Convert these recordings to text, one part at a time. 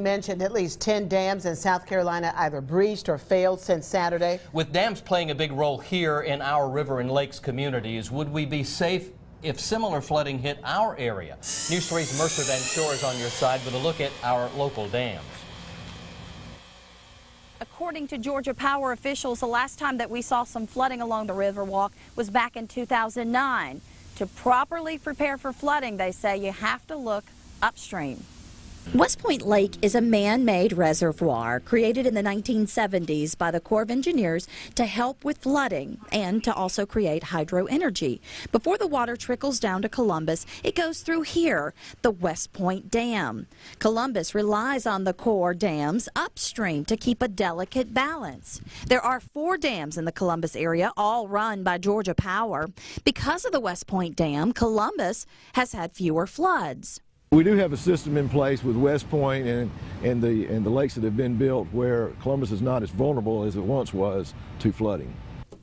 Mentioned at least 10 dams in South Carolina either breached or failed since Saturday. With dams playing a big role here in our river and lakes communities, would we be safe if similar flooding hit our area? News 3's Mercer Van Shore is on your side with a look at our local dams. According to Georgia Power officials, the last time that we saw some flooding along the Riverwalk was back in 2009. To properly prepare for flooding, they say you have to look upstream. West Point Lake is a man-made reservoir created in the 1970s by the Corps of Engineers to help with flooding and to also create hydro energy. Before the water trickles down to Columbus, it goes through here, the West Point Dam. Columbus relies on the Corps dams upstream to keep a delicate balance. There are 4 dams in the Columbus area, all run by Georgia Power. Because of the West Point Dam, Columbus has had fewer floods. We do have a system in place with West Point and the lakes that have been built where Columbus is not as vulnerable as it once was to flooding.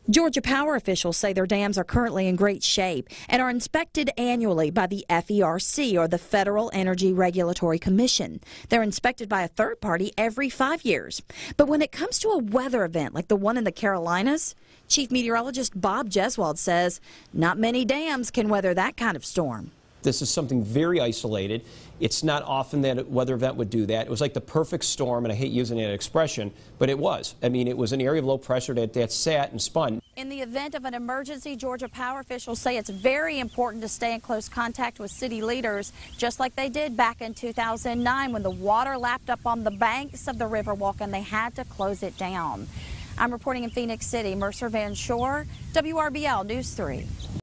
Georgia Power officials say their dams are currently in great shape and are inspected annually by the FERC, or the Federal Energy Regulatory Commission. They're inspected by a third party every 5 years. But when it comes to a weather event like the one in the Carolinas, Chief Meteorologist Bob Jeswald says not many dams can weather that kind of storm. This is something very isolated. It's not often that a weather event would do that. It was like the perfect storm, and I hate using that expression, but it was. I mean, it was an area of low pressure that sat and spun. In the event of an emergency, Georgia Power officials say it's very important to stay in close contact with city leaders, just like they did back in 2009 when the water lapped up on the banks of the Riverwalk and they had to close it down. I'm reporting in Phoenix City, Mercer Van Shore, WRBL News 3.